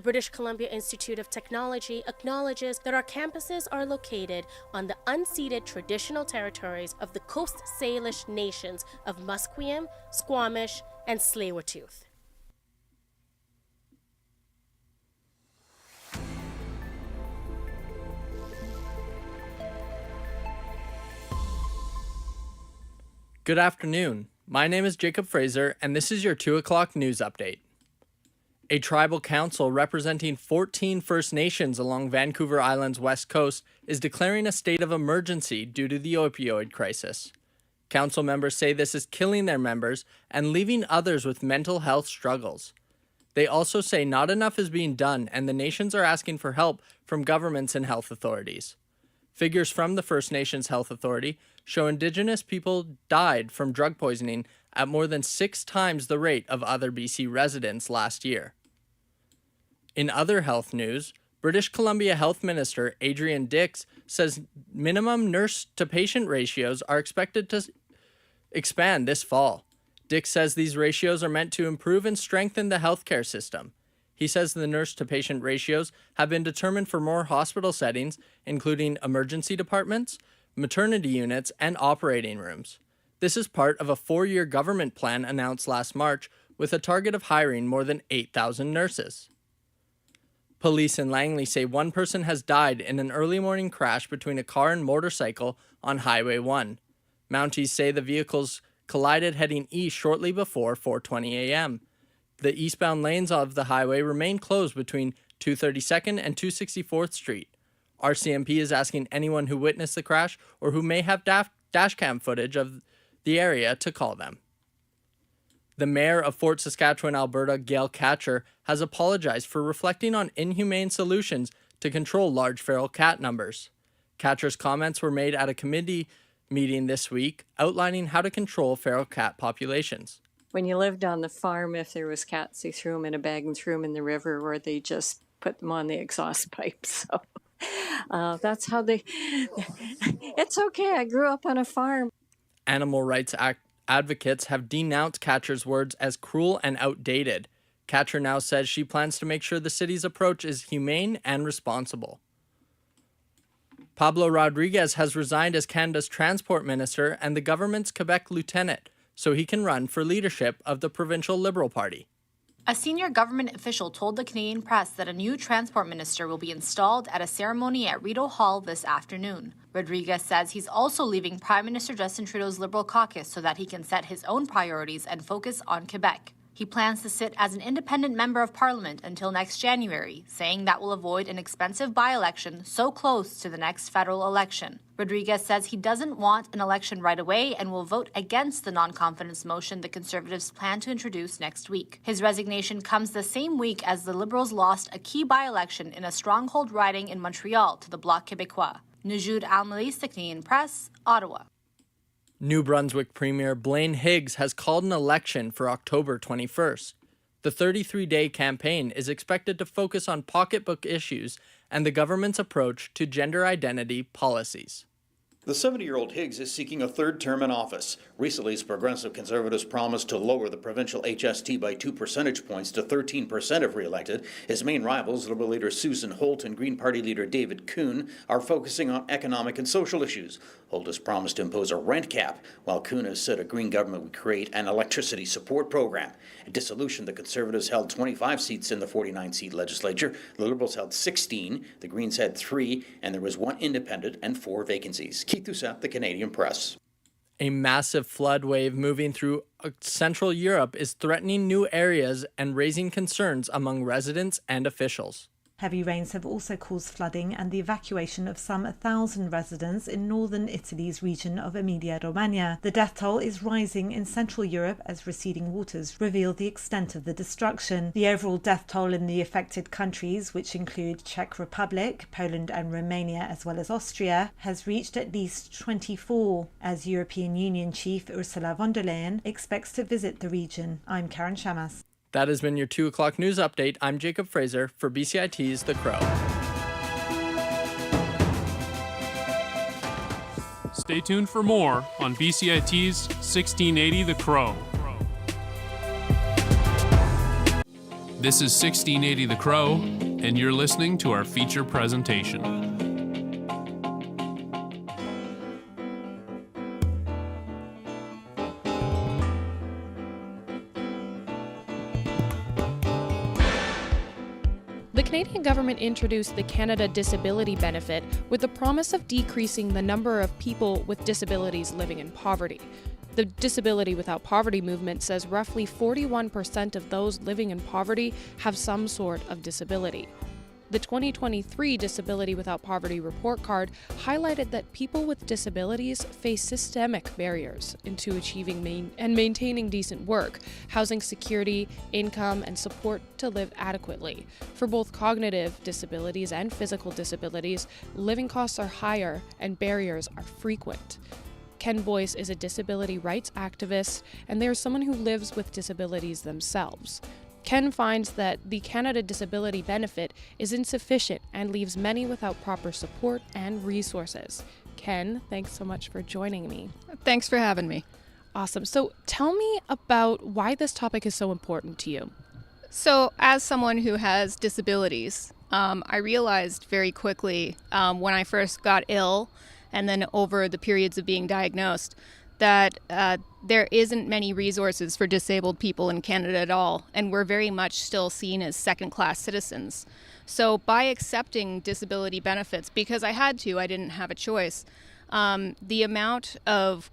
British Columbia Institute of Technology acknowledges that our campuses are located on the unceded traditional territories of the Coast Salish nations of Musqueam, Squamish, and Tsleil-Waututh. Good afternoon. My name is Jacob Fraser, and this is your 2 o'clock news update. A tribal council representing 14 First Nations along Vancouver Island's west coast is declaring a state of emergency due to the opioid crisis. Council members say this is killing their members and leaving others with mental health struggles. They also say not enough is being done, and the nations are asking for help from governments and health authorities. Figures from the First Nations Health Authority show Indigenous people died from drug poisoning at more than 6 times the rate of other BC residents last year. In other health news, British Columbia Health Minister Adrian Dix says minimum nurse-to-patient ratios are expected to expand this fall. Dix says these ratios are meant to improve and strengthen the healthcare system. He says the nurse-to-patient ratios have been determined for more hospital settings, including emergency departments, maternity units, and operating rooms. This is part of a 4-year government plan announced last March with a target of hiring more than 8,000 nurses. Police in Langley say one person has died in an early morning crash between a car and motorcycle on Highway 1. Mounties say the vehicles collided heading east shortly before 4:20 a.m. The eastbound lanes of the highway remain closed between 232nd and 264th Street. RCMP is asking anyone who witnessed the crash or who may have dashcam footage of the area to call them. The mayor of Fort Saskatchewan, Alberta, Gail Katcher, has apologized for reflecting on inhumane solutions to control large feral cat numbers. Katcher's comments were made at a committee meeting this week outlining how to control feral cat populations. When you lived on the farm, if there was cats, they threw them in a bag and threw them in the river, or they just put them on the exhaust pipes. So that's how they... It's okay, I grew up on a farm. Animal rights advocates have denounced Katcher's words as cruel and outdated. Katcher now says she plans to make sure the city's approach is humane and responsible. Pablo Rodriguez has resigned as Canada's transport minister and the government's Quebec lieutenant, so he can run for leadership of the provincial Liberal Party. A senior government official told the Canadian press that a new transport minister will be installed at a ceremony at Rideau Hall this afternoon. Rodriguez says he's also leaving Prime Minister Justin Trudeau's Liberal caucus so that he can set his own priorities and focus on Quebec. He plans to sit as an independent member of parliament until next January, saying that will avoid an expensive by-election so close to the next federal election. Rodriguez says he doesn't want an election right away and will vote against the non-confidence motion the Conservatives plan to introduce next week. His resignation comes the same week as the Liberals lost a key by-election in a stronghold riding in Montreal to the Bloc Québécois. Nujoud Almelis, the Canadian Press, Ottawa. New Brunswick Premier Blaine Higgs has called an election for October 21st. The 33-day campaign is expected to focus on pocketbook issues and the government's approach to gender identity policies. The 70-year-old Higgs is seeking a third term in office. Recently, his Progressive Conservatives promised to lower the provincial HST by 2 percentage points to 13% if re-elected. His main rivals, Liberal leader Susan Holt and Green Party leader David Kuhn, are focusing on economic and social issues. Holt has promised to impose a rent cap, while Kuhn has said a Green government would create an electricity support program. At dissolution, the Conservatives held 25 seats in the 49-seat legislature. The Liberals held 16, the Greens had 3, and there was 1 independent and 4 vacancies. Keith Doucette, the Canadian Press. A massive flood wave moving through Central Europe is threatening new areas and raising concerns among residents and officials. Heavy rains have also caused flooding and the evacuation of some 1,000 residents in northern Italy's region of Emilia-Romagna. The death toll is rising in Central Europe as receding waters reveal the extent of the destruction. The overall death toll in the affected countries, which include Czech Republic, Poland and Romania, as well as Austria, has reached at least 24, as European Union Chief Ursula von der Leyen expects to visit the region. I'm Karen Shamas. That has been your 2 o'clock news update. I'm Jacob Fraser for BCIT's The Crow. Stay tuned for more on BCIT's 1680 The Crow. This is 1680 The Crow, and you're listening to our feature presentation. The Canadian government introduced the Canada Disability Benefit with the promise of decreasing the number of people with disabilities living in poverty. The Disability Without Poverty movement says roughly 41% of those living in poverty have some sort of disability. The 2023 Disability Without Poverty report card highlighted that people with disabilities face systemic barriers into achieving and maintaining decent work, housing security, income, and support to live adequately. For both cognitive disabilities and physical disabilities, living costs are higher and barriers are frequent. Ken Boyce is a disability rights activist, and they're someone who lives with disabilities themselves. Ken finds that the Canada Disability Benefit is insufficient and leaves many without proper support and resources. Ken, thanks so much for joining me. Thanks for having me. Awesome. So tell me about why this topic is so important to you. So as someone who has disabilities, I realized very quickly when I first got ill and then over the periods of being diagnosed that there isn't many resources for disabled people in Canada at all, and we're very much still seen as second-class citizens. So by accepting disability benefits, because I had to, I didn't have a choice, the amount of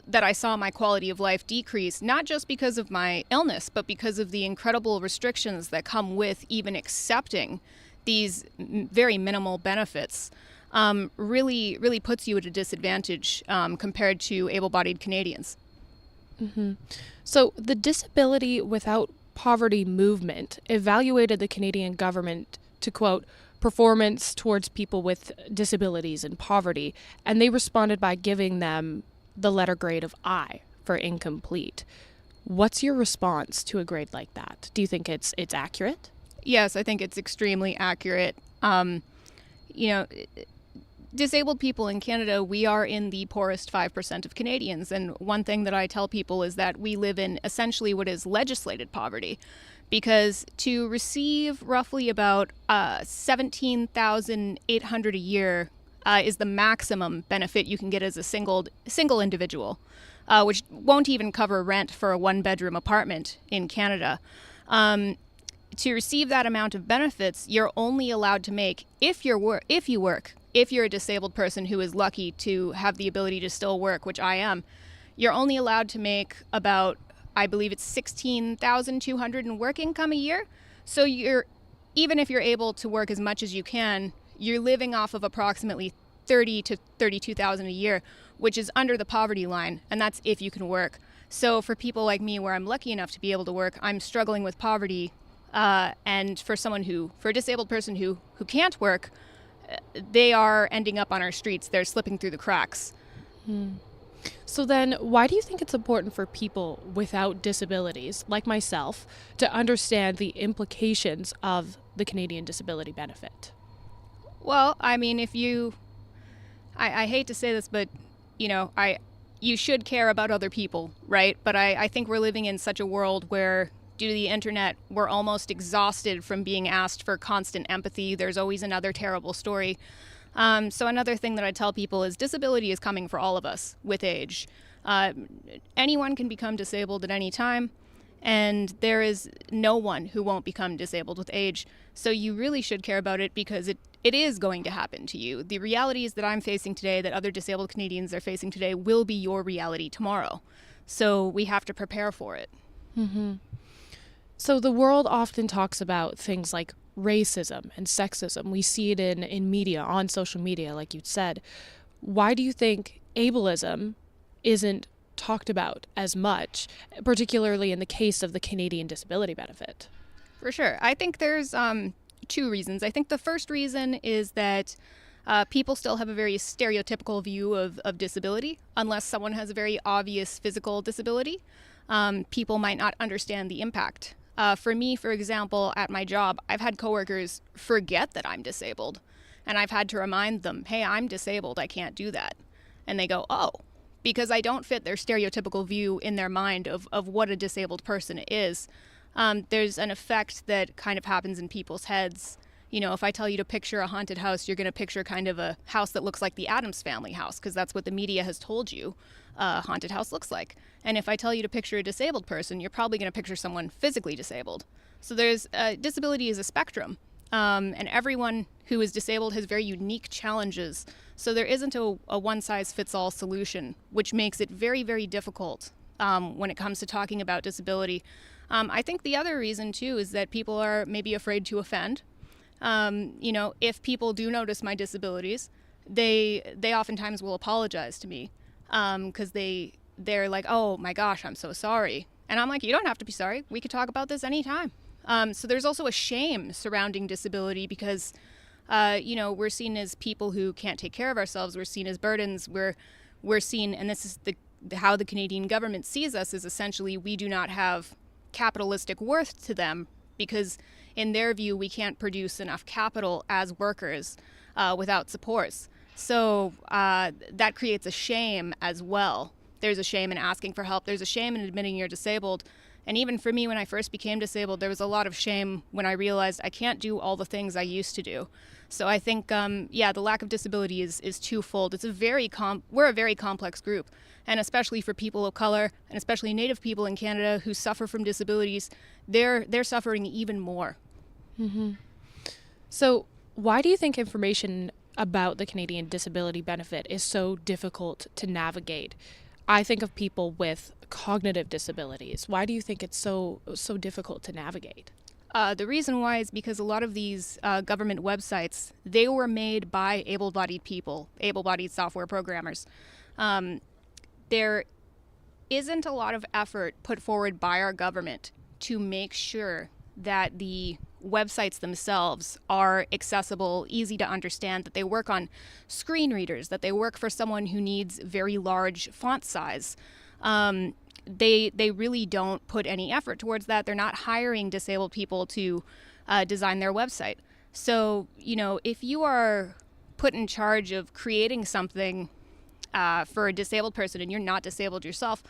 that I saw my quality of life decrease, not just because of my illness, but because of the incredible restrictions that come with even accepting these very minimal benefits, really puts you at a disadvantage compared to able-bodied Canadians. Mm-hmm. So the Disability Without Poverty movement evaluated the Canadian government to, quote, performance towards people with disabilities and poverty, and they responded by giving them the letter grade of I for incomplete. What's your response to a grade like that? Do you think it's accurate? Yes, I think it's extremely accurate. Disabled people in Canada, we are in the poorest 5% of Canadians. And one thing that I tell people is that we live in essentially what is legislated poverty. Because to receive roughly about $17,800 a year is the maximum benefit you can get as a single individual, which won't even cover rent for a one-bedroom apartment in Canada. To receive that amount of benefits, you're only allowed to make, if you work, if you're a disabled person who is lucky to have the ability to still work, which I am, you're only allowed to make about, I believe it's $16,200 in work income a year. So even if you're able to work as much as you can, you're living off of approximately $30,000 to $32,000 a year, which is under the poverty line, and that's if you can work. So for people like me, where I'm lucky enough to be able to work, I'm struggling with poverty. And for a disabled person who can't work, they are ending up on our streets. They're slipping through the cracks. So then why do you think it's important for people without disabilities, like myself, to understand the implications of the Canadian Disability Benefit? Well, I mean, I hate to say this, but, you should care about other people, right? But I think we're living in such a world where, due to the internet, we're almost exhausted from being asked for constant empathy. There's always another terrible story. So another thing that I tell people is disability is coming for all of us with age. Anyone can become disabled at any time, and there is no one who won't become disabled with age. So you really should care about it because it is going to happen to you. The realities that I'm facing today, that other disabled Canadians are facing today, will be your reality tomorrow. So we have to prepare for it. Mm-hmm. So the world often talks about things like racism and sexism. We see it in media, on social media, like you said. Why do you think ableism isn't talked about as much, particularly in the case of the Canadian Disability Benefit? For sure. I think there's two reasons. I think the first reason is that people still have a very stereotypical view of disability. Unless someone has a very obvious physical disability, people might not understand the impact. For me, for example, at my job, I've had coworkers forget that I'm disabled. And I've had to remind them, hey, I'm disabled, I can't do that. And they go, oh, because I don't fit their stereotypical view in their mind of what a disabled person is. There's an effect that kind of happens in people's heads If I tell you to picture a haunted house, you're going to picture kind of a house that looks like the Addams Family house, because that's what the media has told you a haunted house looks like. And if I tell you to picture a disabled person, you're probably going to picture someone physically disabled. So disability is a spectrum, and everyone who is disabled has very unique challenges. So there isn't a one-size-fits-all solution, which makes it very, very difficult when it comes to talking about disability. I think the other reason, too, is that people are maybe afraid to offend. If people do notice my disabilities, they oftentimes will apologize to me because they're like, oh my gosh, I'm so sorry. And I'm like, you don't have to be sorry. We could talk about this anytime. So there's also a shame surrounding disability because, we're seen as people who can't take care of ourselves. We're seen as burdens. We're seen, and this is how the Canadian government sees us, is essentially we do not have capitalistic worth to them because in their view, we can't produce enough capital as workers without supports. So that creates a shame as well. There's a shame in asking for help. There's a shame in admitting you're disabled. And even for me, when I first became disabled, there was a lot of shame when I realized I can't do all the things I used to do. So I think, the lack of disability is twofold. We're a very complex group. And especially for people of color, and especially Native people in Canada who suffer from disabilities, they're suffering even more. Mm-hmm. So why do you think information about the Canadian disability benefit is so difficult to navigate? I think of people with cognitive disabilities. Why do you think it's so difficult to navigate? The reason why is because a lot of these government websites, they were made by able-bodied people, able-bodied software programmers. There isn't a lot of effort put forward by our government to make sure that the websites themselves are accessible, easy to understand, that they work on screen readers, that they work for someone who needs very large font size. They really don't put any effort towards that. They're not hiring disabled people to design their website. So, if you are put in charge of creating something for a disabled person and you're not disabled yourself,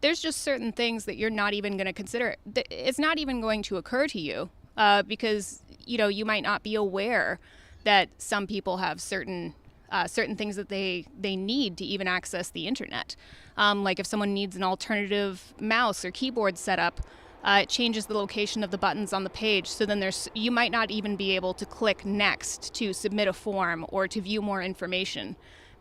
there's just certain things that you're not even going to consider. It's not even going to occur to you because, you might not be aware that some people have certain things that they need to even access the internet. Like if someone needs an alternative mouse or keyboard setup, it changes the location of the buttons on the page. So then you might not even be able to click next to submit a form or to view more information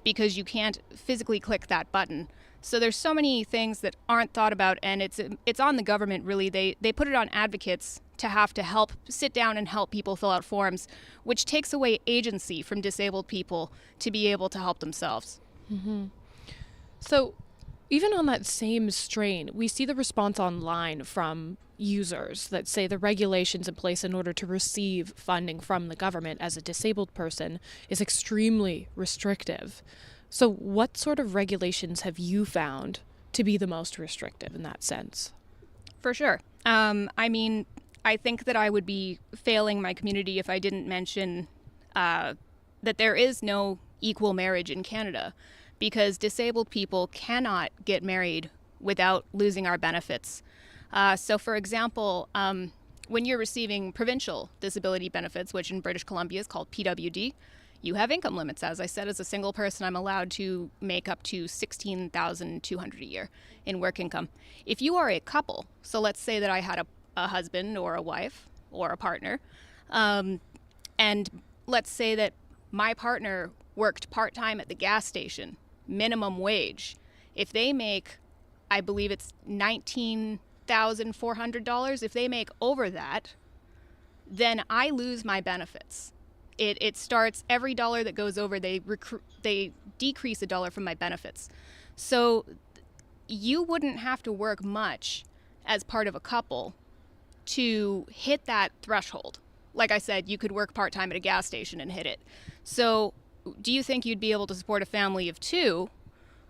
because you can't physically click that button. So there's so many things that aren't thought about, and it's on the government, really. They put it on advocates to have to help sit down and help people fill out forms, which takes away agency from disabled people to be able to help themselves. Mm-hmm. So even on that same strain, we see the response online from users that say the regulations in place in order to receive funding from the government as a disabled person is extremely restrictive. So what sort of regulations have you found to be the most restrictive in that sense? For sure. I think that I would be failing my community if I didn't mention that there is no equal marriage in Canada because disabled people cannot get married without losing our benefits. So, for example, when you're receiving provincial disability benefits, which in British Columbia is called PWD, you have income limits. As I said, as a single person, I'm allowed to make up to $16,200 a year in work income. If you are a couple, so let's say that I had a husband or a wife or a partner, and let's say that my partner worked part-time at the gas station, minimum wage. If they make, I believe it's $19,400, if they make over that, then I lose my benefits. It starts every dollar that goes over, they decrease $1 from my benefits. So you wouldn't have to work much as part of a couple to hit that threshold. Like I said, you could work part-time at a gas station and hit it. So do you think you'd be able to support a family of two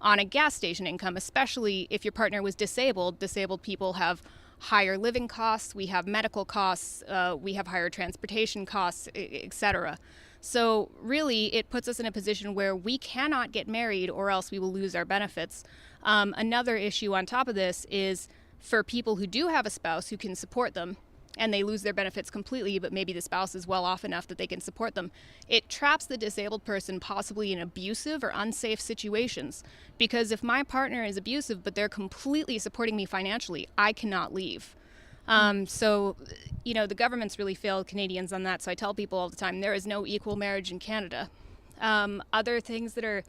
on a gas station income, especially if your partner was disabled? Disabled people have higher living costs, we have medical costs, we have higher transportation costs, etc. So really, it puts us in a position where we cannot get married or else we will lose our benefits. Another issue on top of this is for people who do have a spouse who can support them, and they lose their benefits completely, but maybe the spouse is well off enough that they can support them. It traps the disabled person possibly in abusive or unsafe situations, because if my partner is abusive but they're completely supporting me financially, I cannot leave. So, the government's really failed Canadians on that, so I tell people all the time, there is no equal marriage in Canada. Other things that are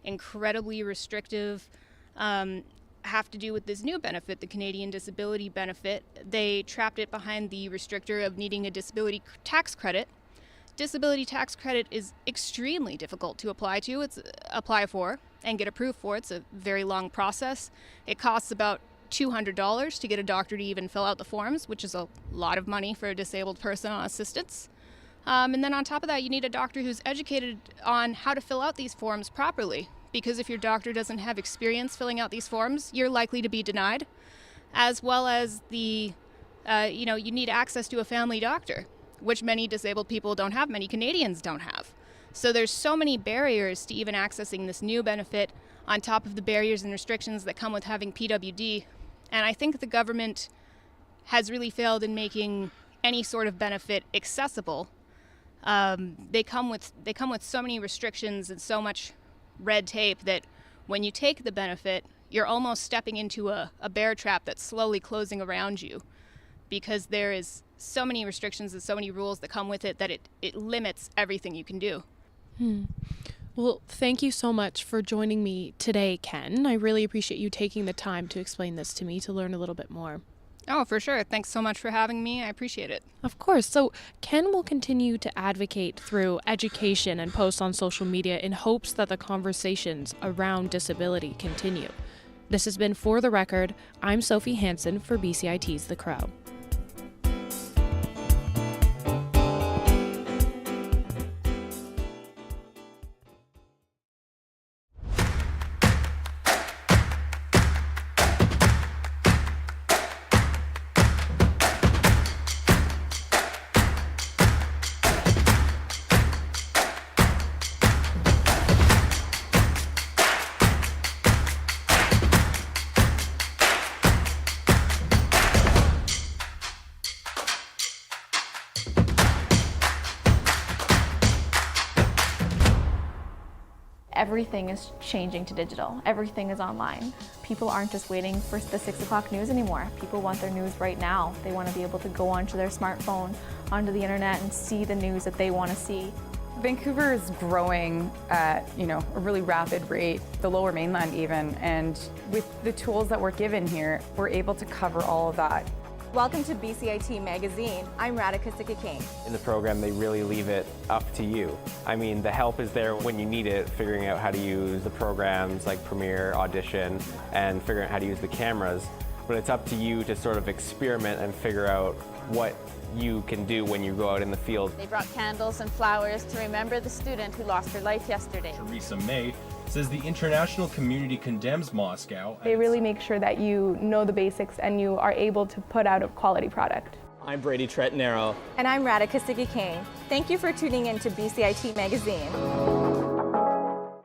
incredibly restrictive have to do with this new benefit, the Canadian disability benefit. They trapped it behind the restrictor of needing a disability tax credit. Disability tax credit is extremely difficult to apply for and get approved for. It's a very long process. It costs about $200 to get a doctor to even fill out the forms, which is a lot of money for a disabled person on assistance. And then on top of that, you need a doctor who's educated on how to fill out these forms properly. Because if your doctor doesn't have experience filling out these forms, you're likely to be denied, as well as you need access to a family doctor, which many disabled people don't have, many Canadians don't have. So there's so many barriers to even accessing this new benefit on top of the barriers and restrictions that come with having PWD. And I think the government has really failed in making any sort of benefit accessible. They come with so many restrictions and so much red tape that when you take the benefit, you're almost stepping into a bear trap that's slowly closing around you, because there is so many restrictions and so many rules that come with it that it limits everything you can do. Well, thank you so much for joining me today, Ken. I really appreciate you taking the time to explain this to me to learn a little bit more. Oh, for sure. Thanks so much for having me. I appreciate it. Of course. So Ken will continue to advocate through education and posts on social media in hopes that the conversations around disability continue. This has been For the Record. I'm Sophie Hansen for BCIT's The Crow. Everything is changing to digital. Everything is online. People aren't just waiting for the 6 o'clock news anymore. People want their news right now. They want to be able to go onto their smartphone, onto the internet, and see the news that they want to see. Vancouver is growing at a really rapid rate, the Lower Mainland even, and with the tools that we're given here, we're able to cover all of that. Welcome to BCIT Magazine. I'm Radhika Sikakane. In the program, they really leave it up to you. I mean, the help is there when you need it, figuring out how to use the programs like Premiere, Audition, and figuring out how to use the cameras. But it's up to you to sort of experiment and figure out what you can do when you go out in the field. They brought candles and flowers to remember the student who lost her life yesterday. Teresa May says the international community condemns Moscow. They really make sure that you know the basics and you are able to put out a quality product. I'm Brady Tretanero. And I'm Radhika Sikakane. Thank you for tuning in to BCIT Magazine.